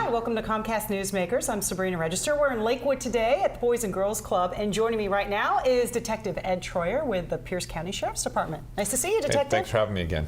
Hi, welcome to Comcast Newsmakers. I'm Sabrina Register. We're in Lakewood today at the Boys and Girls Club, and joining me right now is Detective Ed Troyer with the Pierce County Sheriff's Department. Nice to see you, Detective. Hey, thanks for having me again.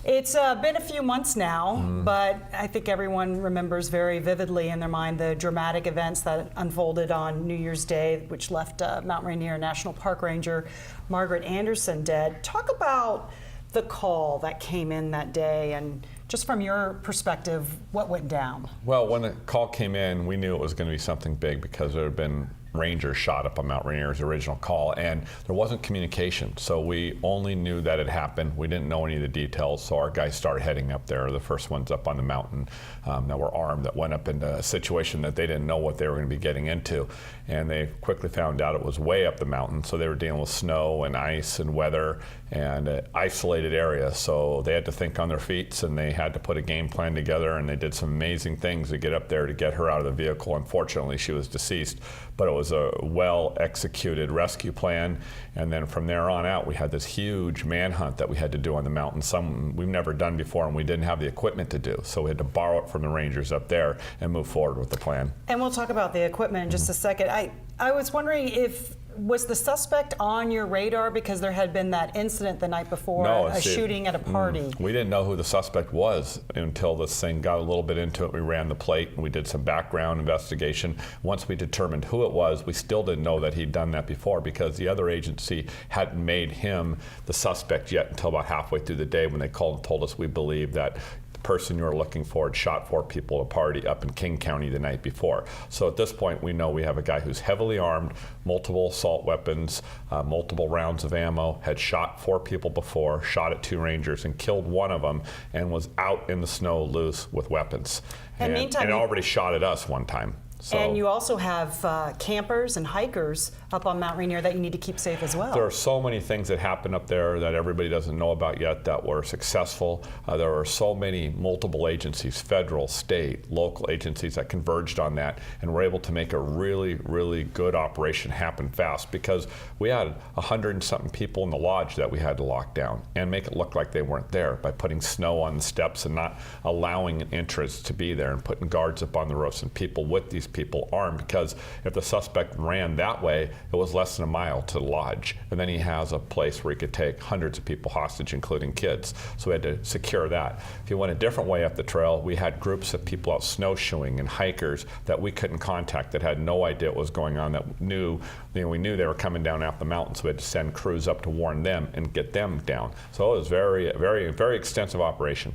It's been a few months now, but I think everyone remembers very vividly in their mind the dramatic events that unfolded on New Year's Day, which left Mount Rainier National Park Ranger Margaret Anderson dead. Talk about the call that came in that day, and just from your perspective, what went down? Well, when the call came in, we knew it was going to be something big because there had been rangers shot up on Mount Rainier's original call, and there wasn't communication, so we only knew that it happened. We didn't know any of the details, so our guys started heading up there. The first ones up on the mountain that were armed, that went up into a situation that they didn't know what they were going to be getting into, and they quickly found out it was way up the mountain, so they were dealing with snow and ice and weather and an isolated area, so they had to think on their feet, and they had to put a game plan together, and they did some amazing things to get up there to get her out of the vehicle. Unfortunately, she was deceased, but it was a well-executed rescue plan, and then from there on out, we had this huge manhunt that we had to do on the mountain, some we've never done before, and we didn't have the equipment to do, so we had to borrow it from the rangers up there and move forward with the plan. And we'll talk about the equipment in just a second. I was wondering if was the suspect on your radar because there had been that incident the night before, a shooting at a party? We didn't know who the suspect was until this thing got a little bit into it. We ran the plate and we did some background investigation. Once we determined who it was, we still didn't know that he'd done that before because the other agency hadn't made him the suspect yet until about halfway through the day when they called and told us we believe that person you were looking for had shot 4 people at a party up in King County the night before. So at this point, we know we have a guy who's heavily armed, multiple assault weapons, multiple rounds of ammo, had shot 4 people before, shot at 2 rangers and killed one of them, and was out in the snow loose with weapons. And already shot at us one time. So, and you also have campers and hikers up on Mount Rainier that you need to keep safe as well. There are so many things that happen up there that everybody doesn't know about yet that were successful. There are so many multiple agencies, federal, state, local agencies that converged on that and were able to make a really, really good operation happen fast because we had 100 and something people in the lodge that we had to lock down and make it look like they weren't there by putting snow on the steps and not allowing an entrance to be there and putting guards up on the roofs and people with these people armed, because if the suspect ran that way, it was less than a mile to the lodge, and then he has a place where he could take hundreds of people hostage, including kids, so we had to secure that. If you went a different way up the trail, we had groups of people out snowshoeing and hikers that we couldn't contact, that had no idea what was going on, that knew, we knew they were coming down off the mountain, so we had to send crews up to warn them and get them down. So it was very, very, very extensive operation.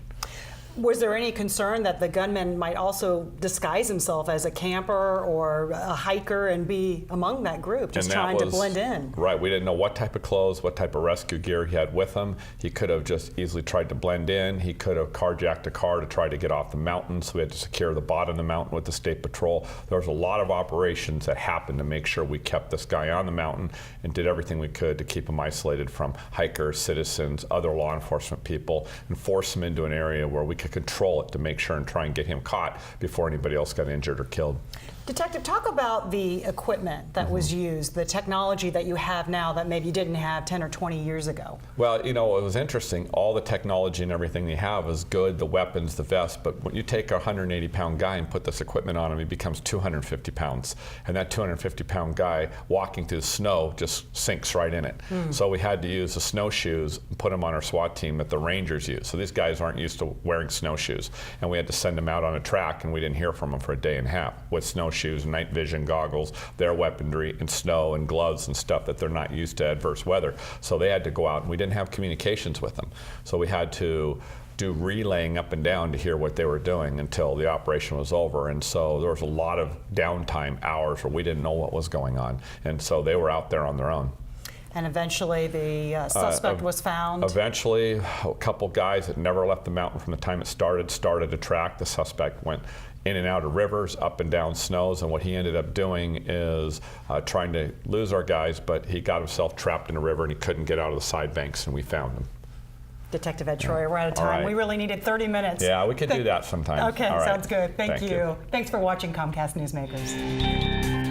Was there any concern that the gunman might also disguise himself as a camper or a hiker and be among that group, just trying to blend in? Right, we didn't know what type of clothes, what type of rescue gear he had with him. He could have just easily tried to blend in. He could have carjacked a car to try to get off the mountain, so we had to secure the bottom of the mountain with the state patrol. There was a lot of operations that happened to make sure we kept this guy on the mountain and did everything we could to keep him isolated from hikers, citizens, other law enforcement people, and force him into an area where we could control it to make sure and try and get him caught before anybody else got injured or killed. Detective, talk about the equipment that was used, the technology that you have now that maybe you didn't have 10 or 20 years ago. Well, you know, it was interesting. All the technology and everything they have is good, the weapons, the vests, but when you take a 180-pound guy and put this equipment on him, he becomes 250 pounds. And that 250-pound guy walking through the snow just sinks right in it. So we had to use the snowshoes and put them on our SWAT team that the Rangers use. So these guys aren't used to wearing snowshoes. And we had to send them out on a track, and we didn't hear from them for a day and a half with snowshoes, night vision goggles, their weaponry, and snow and gloves and stuff that they're not used to adverse weather. So they had to go out, and we didn't have communications with them. So we had to do relaying up and down to hear what they were doing until the operation was over. And so there was a lot of downtime hours where we didn't know what was going on. And so they were out there on their own. And eventually the suspect was found? Eventually, a couple guys that never left the mountain from the time it started a track. The suspect went in and out of rivers, up and down snows, and what he ended up doing is trying to lose our guys, but he got himself trapped in a river and he couldn't get out of the side banks, and we found him. Detective Ed Troyer, we're out of time. Right. We really needed 30 minutes. Yeah, we could do that sometime. Okay, All right. sounds good. Thank you. you. Thanks for watching Comcast Newsmakers.